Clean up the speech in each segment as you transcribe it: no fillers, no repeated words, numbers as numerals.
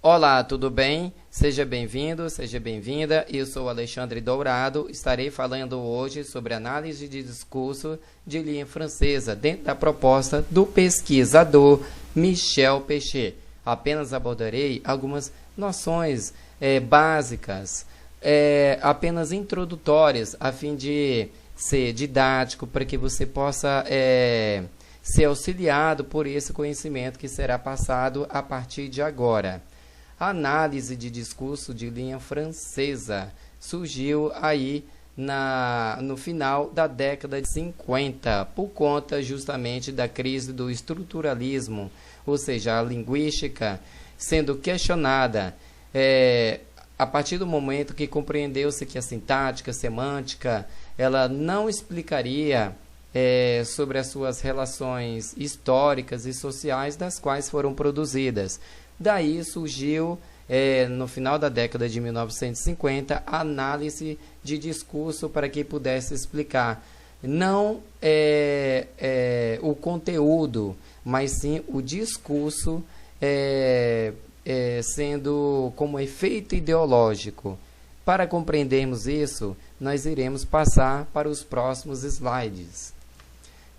Olá, tudo bem? Seja bem-vindo, seja bem-vinda. Eu sou Alexandre Dourado. Estarei falando hoje sobre análise de discurso de língua francesa dentro da proposta do pesquisador Michel Pechet. Apenas abordarei algumas noções básicas, apenas introdutórias, a fim de ser didático, para que você possa ser auxiliado por esse conhecimento que será passado a partir de agora. A análise de discurso de língua francesa surgiu aí no final da década de 50, por conta justamente da crise do estruturalismo, ou seja, a linguística sendo questionada a partir do momento que compreendeu-se que a sintática, a semântica, ela não explicaria sobre as suas relações históricas e sociais das quais foram produzidas. Daí surgiu, no final da década de 1950, a análise de discurso para que pudesse explicar não o conteúdo, mas sim o discurso sendo como efeito ideológico. Para compreendermos isso, nós iremos passar para os próximos slides.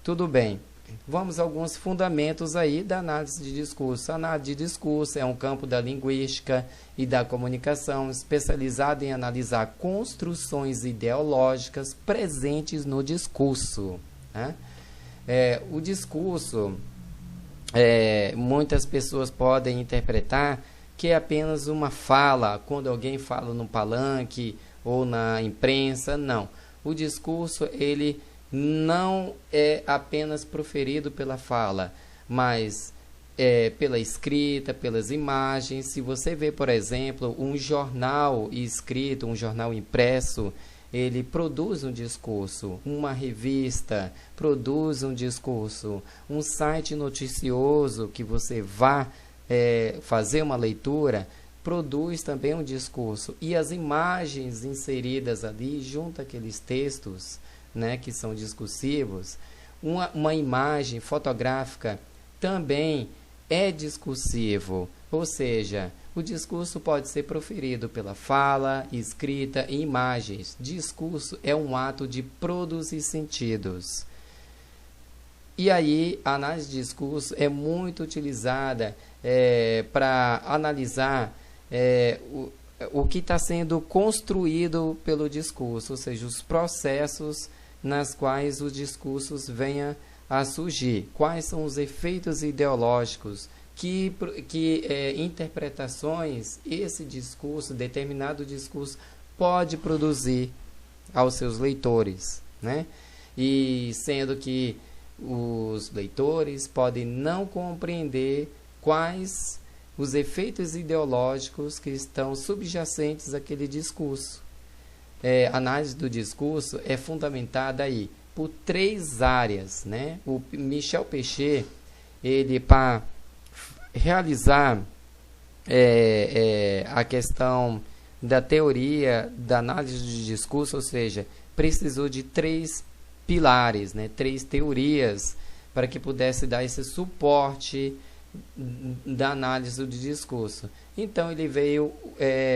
Tudo bem. Vamos a alguns fundamentos aí da análise de discurso. A análise de discurso é um campo da linguística e da comunicação especializado em analisar construções ideológicas presentes no discurso, né? O discurso, muitas pessoas podem interpretar que é apenas uma fala, quando alguém fala no palanque ou na imprensa. Não. O discurso, ele não é apenas proferido pela fala, mas pela escrita, pelas imagens. Se você vê, por exemplo, um jornal escrito, um jornal impresso, ele produz um discurso. Uma revista produz um discurso. Um site noticioso que você vá fazer uma leitura produz também um discurso. E as imagens inseridas ali, junto àqueles textos, né, que são discursivos, uma imagem fotográfica também é discursivo, ou seja, o discurso pode ser proferido pela fala, escrita e imagens. Discurso é um ato de produzir sentidos. E aí, a análise de discurso é muito utilizada para analisar o que está sendo construído pelo discurso, ou seja, os processos nas quais os discursos venham a surgir. Quais são os efeitos ideológicos, que interpretações esse discurso, determinado discurso, pode produzir aos seus leitores, né? E sendo que os leitores podem não compreender quais os efeitos ideológicos que estão subjacentes àquele discurso. A análise do discurso é fundamentada aí por três áreas, né? O Michel Pechet, ele, para realizar a questão da teoria da análise de discurso, ou seja, precisou de três pilares, né? Três teorias para que pudesse dar esse suporte da análise do discurso. Então ele veio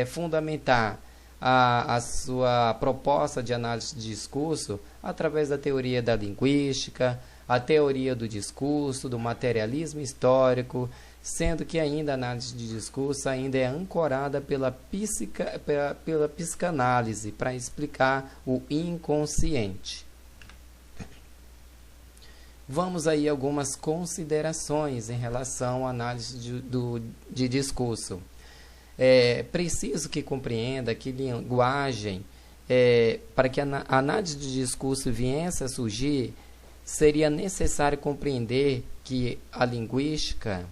fundamentar a sua proposta de análise de discurso através da teoria da linguística, a teoria do discurso, do materialismo histórico, sendo que ainda a análise de discurso ainda é ancorada pela psicanálise para explicar o inconsciente. Vamos aí a algumas considerações em relação à análise de discurso. É preciso que compreenda que linguagem, para que a análise de discurso viesse a surgir, seria necessário compreender que a linguística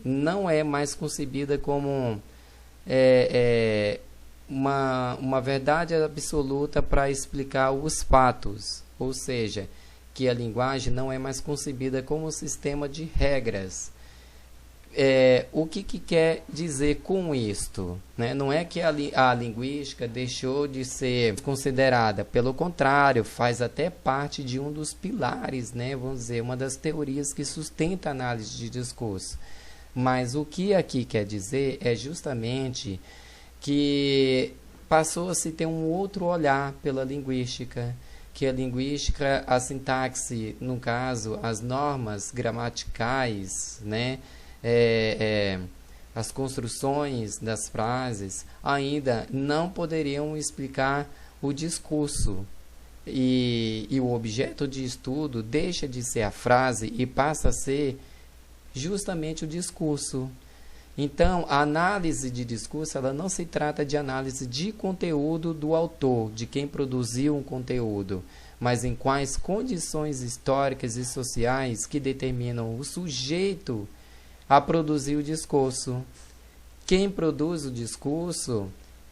não é mais concebida como uma verdade absoluta para explicar os fatos, ou seja, que a linguagem não é mais concebida como um sistema de regras. O que quer dizer com isto, né? Não é que a linguística deixou de ser considerada, pelo contrário, faz até parte de um dos pilares, né? Vamos dizer, uma das teorias que sustenta a análise de discurso. Mas o que aqui quer dizer é justamente que passou a se ter um outro olhar pela linguística, que a linguística, a sintaxe, no caso, as normas gramaticais, né, as construções das frases, ainda não poderiam explicar o discurso. E o objeto de estudo deixa de ser a frase e passa a ser justamente o discurso. Então, a análise de discurso, ela não se trata de análise de conteúdo do autor, de quem produziu um conteúdo, mas em quais condições históricas e sociais que determinam o sujeito a produzir o discurso. Quem produz o discurso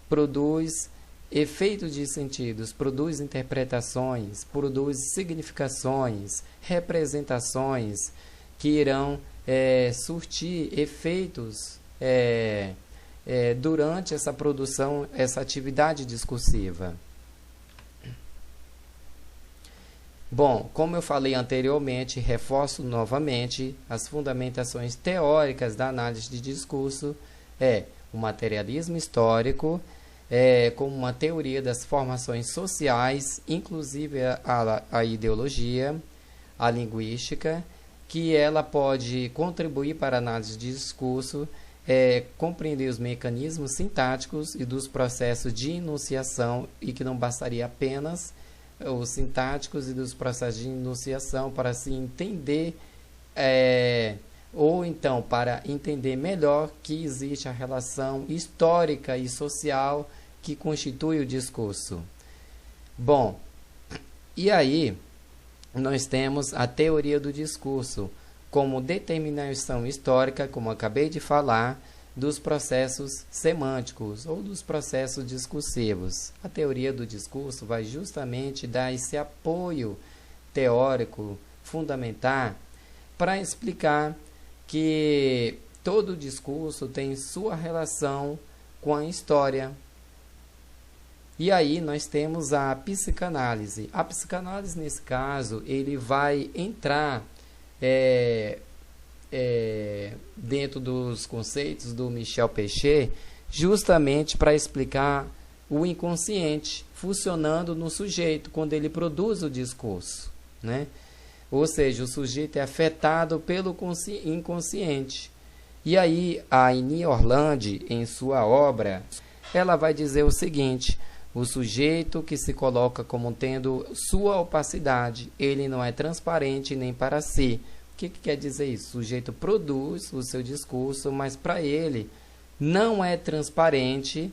produz efeitos de sentidos, produz interpretações, produz significações, representações que irão surtir efeitos durante essa produção, essa atividade discursiva. Bom, como eu falei anteriormente, reforço novamente as fundamentações teóricas da análise de discurso o materialismo histórico como uma teoria das formações sociais, inclusive a ideologia, a linguística, que ela pode contribuir para a análise de discurso, compreender os mecanismos sintáticos e dos processos de enunciação, e que não bastaria apenas os sintáticos e dos processos de enunciação para se entender, ou então para entender melhor que existe a relação histórica e social que constitui o discurso. Bom, e aí nós temos a teoria do discurso como determinação histórica, como acabei de falar, dos processos semânticos ou dos processos discursivos. A teoria do discurso vai justamente dar esse apoio teórico fundamental para explicar que todo discurso tem sua relação com a história. E aí nós temos a psicanálise. A psicanálise, nesse caso, ele vai entrar dentro dos conceitos do Michel Pechet, justamente para explicar o inconsciente funcionando no sujeito quando ele produz o discurso, né? Ou seja, o sujeito é afetado pelo inconsciente. E aí a Eni Orlandi, em sua obra, ela vai dizer o seguinte: o sujeito que se coloca como tendo sua opacidade, ele não é transparente nem para si. O que quer dizer isso? O sujeito produz o seu discurso, mas para ele não é transparente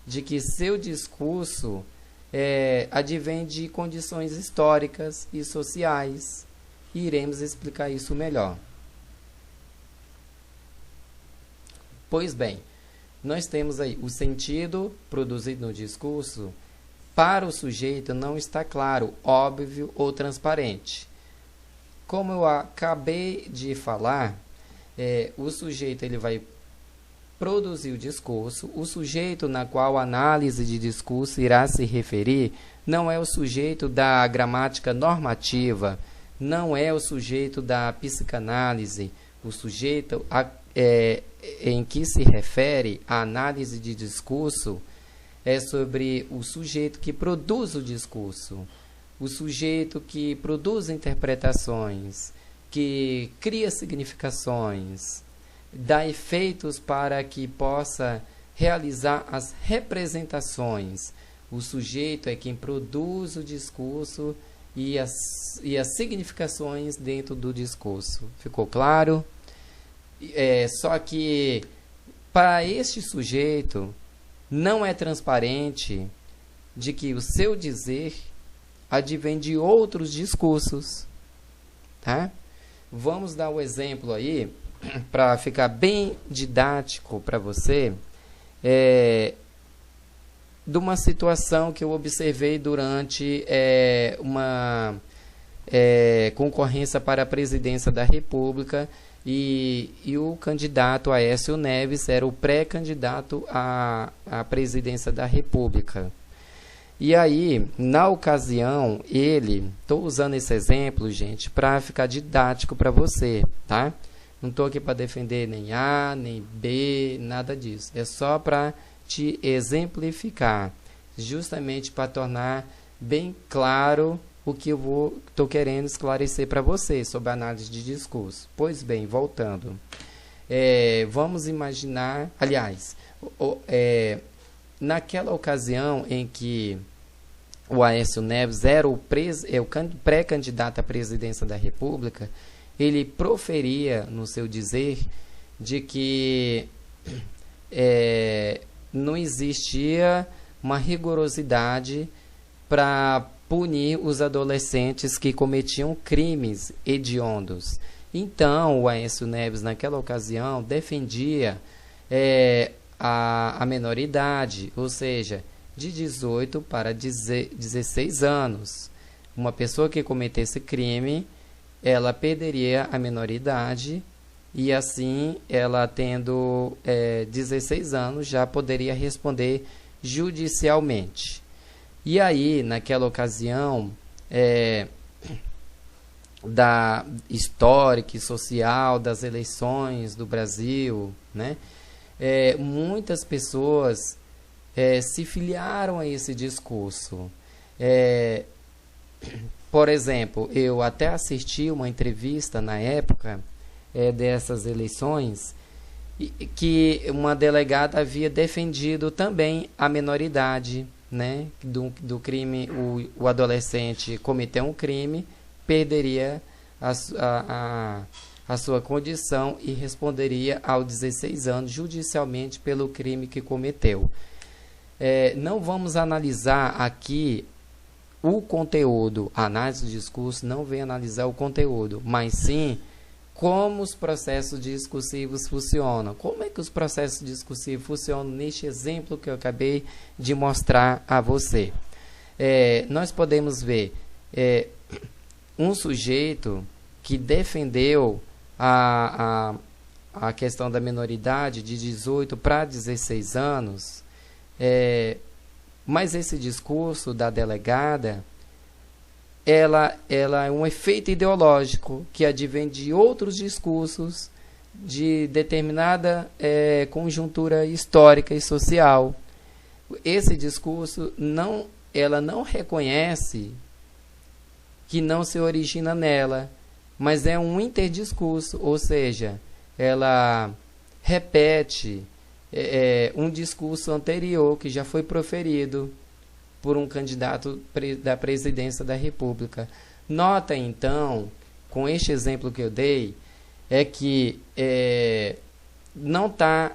de que seu discurso advém de condições históricas e sociais. E iremos explicar isso melhor. Pois bem, nós temos aí o sentido produzido no discurso. Para o sujeito não está claro, óbvio ou transparente. Como eu acabei de falar, o sujeito ele vai produzir o discurso. O sujeito na qual a análise de discurso irá se referir não é o sujeito da gramática normativa, não é o sujeito da psicanálise. O sujeito em que se refere a análise de discurso é sobre o sujeito que produz o discurso, o sujeito que produz interpretações, que cria significações, dá efeitos para que possa realizar as representações. O sujeito é quem produz o discurso e as significações dentro do discurso. Ficou claro? Só que para este sujeito não é transparente de que o seu dizer advém de outros discursos, tá? Vamos dar o exemplo aí para ficar bem didático para você, de uma situação que eu observei durante uma concorrência para a presidência da República, e o candidato Aécio Neves era o pré-candidato à presidência da República. E aí, na ocasião, estou usando esse exemplo, gente, para ficar didático para você, tá? Não estou aqui para defender nem A, nem B, nada disso. É só para te exemplificar, justamente para tornar bem claro o que eu estou querendo esclarecer para você sobre a análise de discurso. Pois bem, voltando. Vamos imaginar, aliás, naquela ocasião em que o Aécio Neves era o pré-candidato à presidência da República, ele proferia no seu dizer de que não existia uma rigorosidade para punir os adolescentes que cometiam crimes hediondos. Então, o Aécio Neves, naquela ocasião, defendia a menoridade, ou seja, de 18 para 16 anos. Uma pessoa que cometesse crime, ela perderia a menoridade e, assim, ela tendo 16 anos, já poderia responder judicialmente. E aí, naquela ocasião da histórica e social das eleições do Brasil, né, muitas pessoas se filiaram a esse discurso. Por exemplo, eu até assisti uma entrevista na época dessas eleições que uma delegada havia defendido também a menoridade, né, do crime. O adolescente cometeu um crime, perderia a sua condição e responderia aos 16 anos judicialmente pelo crime que cometeu. Não vamos analisar aqui o conteúdo. A análise do discurso não vem analisar o conteúdo, mas sim como os processos discursivos funcionam. Como é que os processos discursivos funcionam neste exemplo que eu acabei de mostrar a você? Nós podemos ver um sujeito que defendeu a questão da menoridade de 18 para 16 anos, mas esse discurso da delegada, ela é um efeito ideológico que advém de outros discursos de determinada conjuntura histórica e social. Esse discurso, ela não reconhece que não se origina nela, mas é um interdiscurso, ou seja, ela repete um discurso anterior que já foi proferido por um candidato da presidência da República. Nota, então, com este exemplo que eu dei, que não está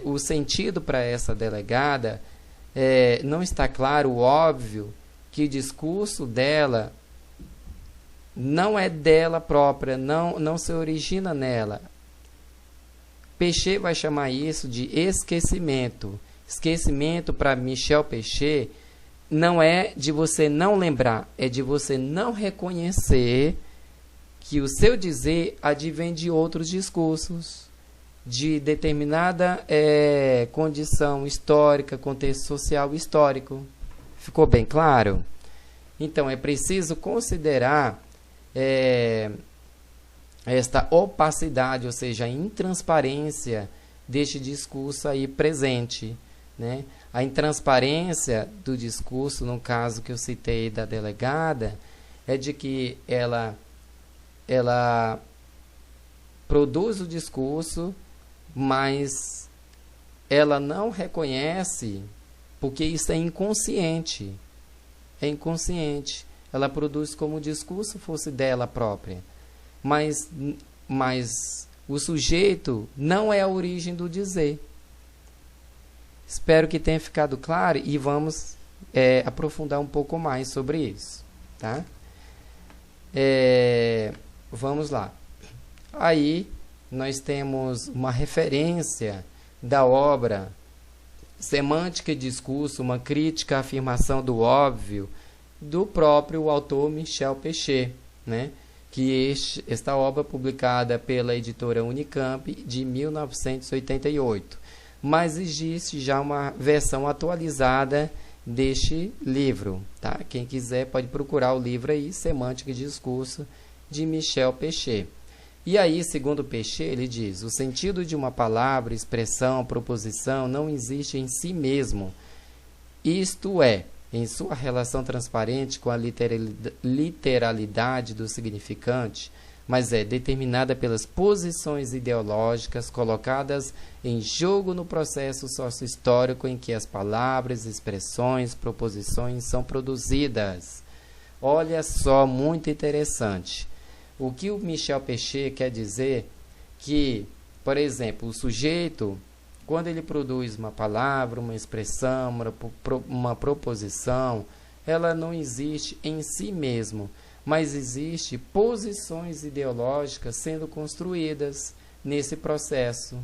o sentido para essa delegada, não está claro, óbvio, que o discurso dela não é dela própria, não se origina nela. Pechet vai chamar isso de esquecimento. Esquecimento, para Michel Pechet, não é de você não lembrar, é de você não reconhecer que o seu dizer advém de outros discursos, de determinada condição histórica, contexto social histórico. Ficou bem claro? Então, é preciso considerar esta opacidade, ou seja, a intransparência deste discurso aí presente, né? A intransparência do discurso, no caso que eu citei da delegada, é de que ela produz o discurso, mas ela não reconhece, porque isso é inconsciente. É inconsciente. Ela produz como o discurso fosse dela própria. Mas o sujeito não é a origem do dizer. Espero que tenha ficado claro e vamos aprofundar um pouco mais sobre isso, tá? Vamos lá. Aí nós temos uma referência da obra Semântica e Discurso, uma crítica à afirmação do óbvio, do próprio autor Michel Pechet, né? Que esta obra publicada pela editora Unicamp de 1988. Mas existe já uma versão atualizada deste livro, tá? Quem quiser pode procurar o livro aí, Semântica e Discurso, de Michel Pechet. E aí, segundo Peixe, ele diz: o sentido de uma palavra, expressão, proposição não existe em si mesmo. Isto é, em sua relação transparente com a literalidade do significante, mas é determinada pelas posições ideológicas colocadas em jogo no processo sócio-histórico em que as palavras, expressões, proposições são produzidas. Olha só, muito interessante. O que o Michel Peixe quer dizer que, por exemplo, o sujeito, quando ele produz uma palavra, uma expressão, uma proposição, ela não existe em si mesmo, mas existe posições ideológicas sendo construídas nesse processo.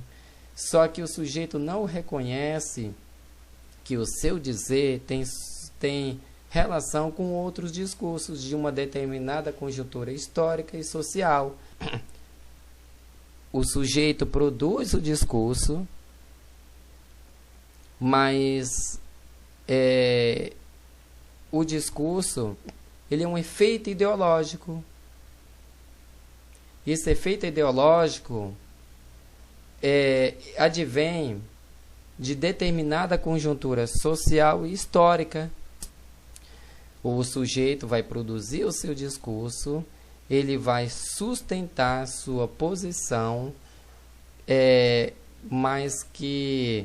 Só que o sujeito não reconhece que o seu dizer tem relação com outros discursos de uma determinada conjuntura histórica e social. O sujeito produz o discurso, mas o discurso ele é um efeito ideológico. Esse efeito ideológico advém de determinada conjuntura social e histórica. O sujeito vai produzir o seu discurso, ele vai sustentar sua posição, mas que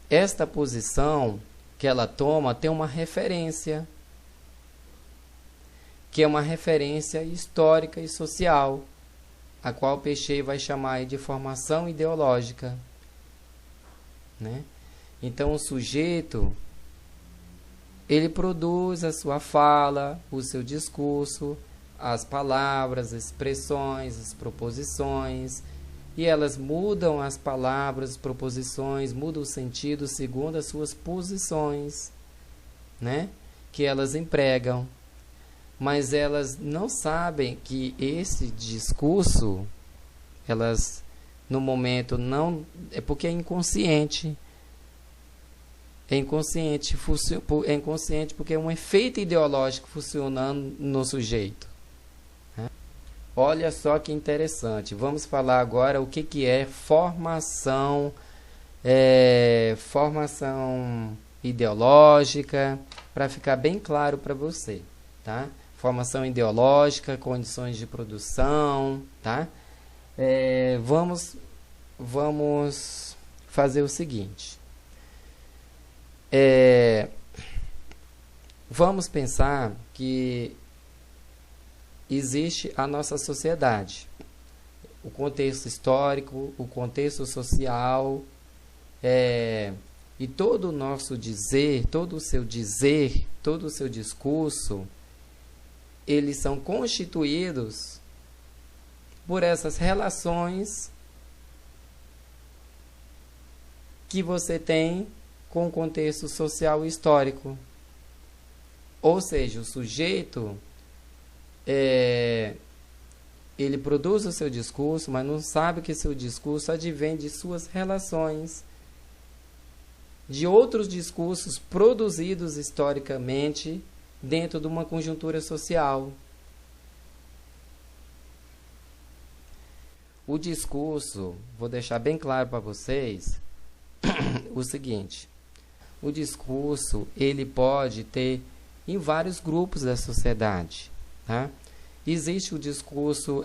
esta posição que ela toma tem uma referência, que é uma referência histórica e social, a qual Peixe vai chamar de formação ideológica, né? Então, o sujeito, ele produz a sua fala, o seu discurso, as palavras, as expressões, as proposições, e elas mudam as palavras, as proposições, mudam o sentido segundo as suas posições, né, que elas empregam. Mas elas não sabem que esse discurso, elas no momento não... É porque é inconsciente. É inconsciente porque é um efeito ideológico funcionando no sujeito. Olha só que interessante. Vamos falar agora o que é formação, formação ideológica, para ficar bem claro para você, tá? Formação ideológica, condições de produção, tá? Vamos fazer o seguinte. Vamos pensar que existe a nossa sociedade, o contexto histórico, o contexto social, e todo o nosso dizer, todo o seu discurso, eles são constituídos por essas relações que você tem com o contexto social e histórico. Ou seja, o sujeito ele produz o seu discurso, mas não sabe que seu discurso advém de suas relações, de outros discursos produzidos historicamente dentro de uma conjuntura social. O discurso, vou deixar bem claro para vocês o seguinte: o discurso ele pode ter em vários grupos da sociedade, tá? Existe o discurso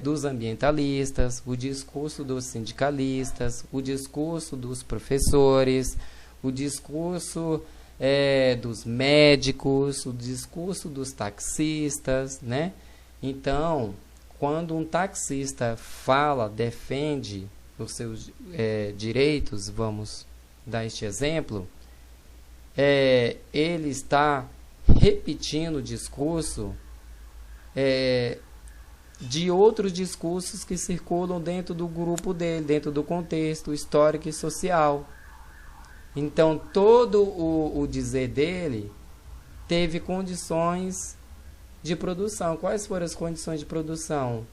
dos ambientalistas, o discurso dos sindicalistas, o discurso dos professores, o discurso dos médicos, o discurso dos taxistas, né? Então, quando um taxista defende os seus direitos, vamos dar este exemplo, ele está repetindo o discurso de outros discursos que circulam dentro do grupo dele, dentro do contexto histórico e social. Então, todo o dizer dele teve condições de produção. Quais foram as condições de produção?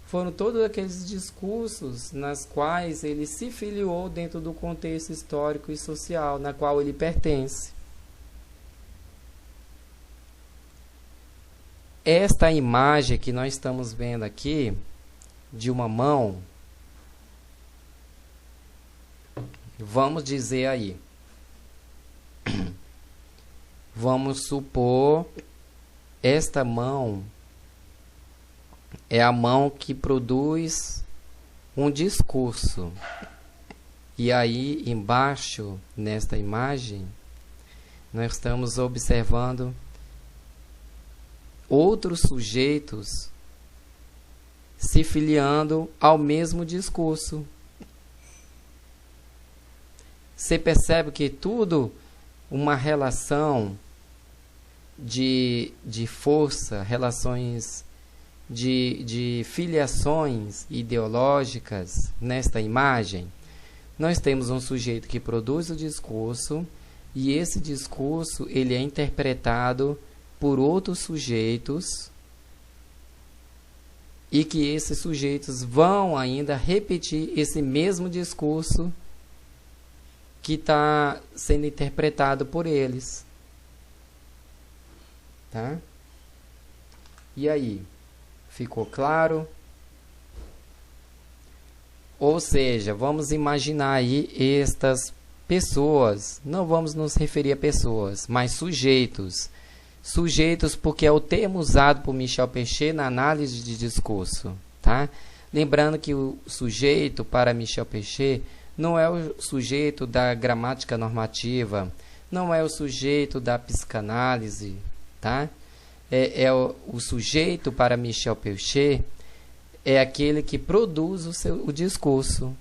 Foram todos aqueles discursos nas quais ele se filiou dentro do contexto histórico e social na qual ele pertence. Esta imagem que nós estamos vendo aqui de uma mão, vamos dizer aí, vamos supor, esta mão é a mão que produz um discurso. E aí, embaixo, nesta imagem, nós estamos observando outros sujeitos se filiando ao mesmo discurso. Você percebe que tudo uma relação de força, relações de filiações ideológicas nesta imagem. Nós temos um sujeito que produz o discurso e esse discurso ele é interpretado por outros sujeitos e que esses sujeitos vão ainda repetir esse mesmo discurso que está sendo interpretado por eles. Tá? E aí? Ficou claro? Ou seja, vamos imaginar aí estas pessoas, não vamos nos referir a pessoas, mas sujeitos. Sujeitos porque é o termo usado por Michel Pechet na análise de discurso. Tá? Lembrando que o sujeito, para Michel Pechet, não é o sujeito da gramática normativa, não é o sujeito da psicanálise. Tá? O sujeito, para Michel Pechet, é aquele que produz o discurso,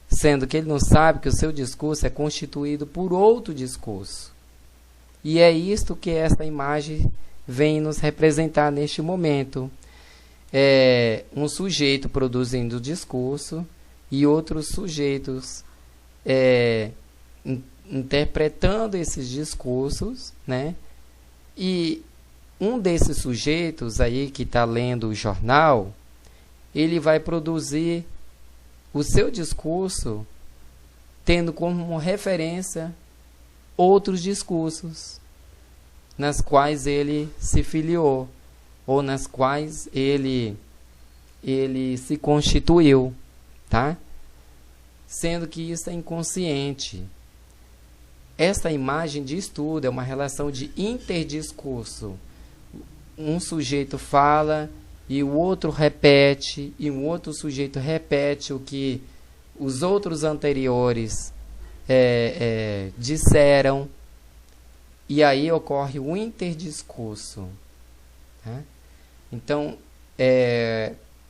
sendo que ele não sabe que o seu discurso é constituído por outro discurso. E é isto que esta imagem vem nos representar neste momento. É um sujeito produzindo o discurso e outros sujeitos interpretando esses discursos, né? E um desses sujeitos aí que está lendo o jornal, ele vai produzir o seu discurso tendo como referência outros discursos nas quais ele se filiou ou nas quais ele se constituiu, tá? Sendo que isso é inconsciente. Esta imagem de estudo é uma relação de interdiscurso. Um sujeito fala e o outro repete, e um outro sujeito repete o que os outros anteriores disseram, e aí ocorre o interdiscurso. Tá? Então,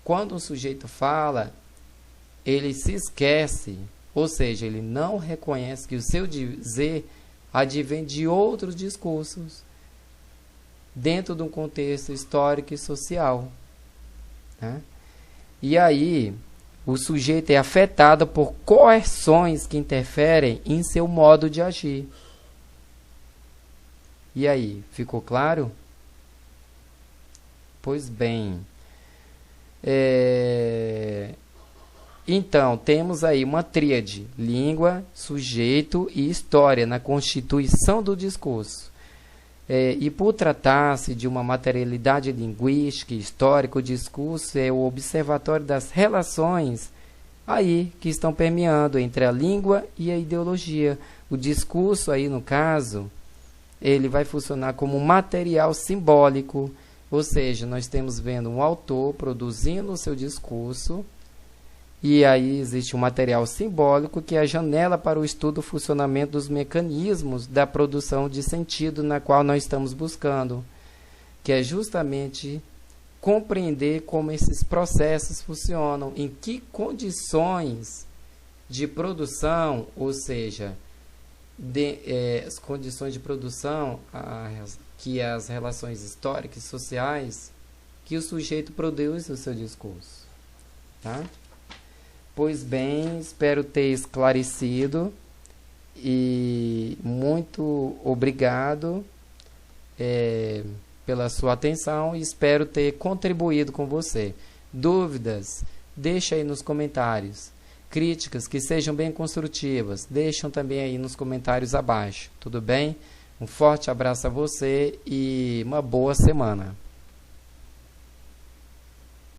quando um sujeito fala, ele se esquece, ou seja, ele não reconhece que o seu dizer advém de outros discursos, dentro de um contexto histórico e social. Tá? E aí, o sujeito é afetado por coerções que interferem em seu modo de agir. E aí, ficou claro? Pois bem. Então, temos aí uma tríade: língua, sujeito e história na constituição do discurso. E por tratar-se de uma materialidade linguística e histórica, o discurso é o observatório das relações aí que estão permeando entre a língua e a ideologia. O discurso aí, no caso, ele vai funcionar como um material simbólico, ou seja, nós estamos vendo um autor produzindo o seu discurso, e aí existe um material simbólico que é a janela para o estudo do funcionamento dos mecanismos da produção de sentido na qual nós estamos buscando, que é justamente compreender como esses processos funcionam, em que condições de produção, ou seja, as condições de produção, que as relações históricas e sociais, que o sujeito produz o seu discurso. Tá? Pois bem, espero ter esclarecido e muito obrigado pela sua atenção e espero ter contribuído com você. Dúvidas? Deixa aí nos comentários. Críticas que sejam bem construtivas, deixam também aí nos comentários abaixo. Tudo bem? Um forte abraço a você e uma boa semana.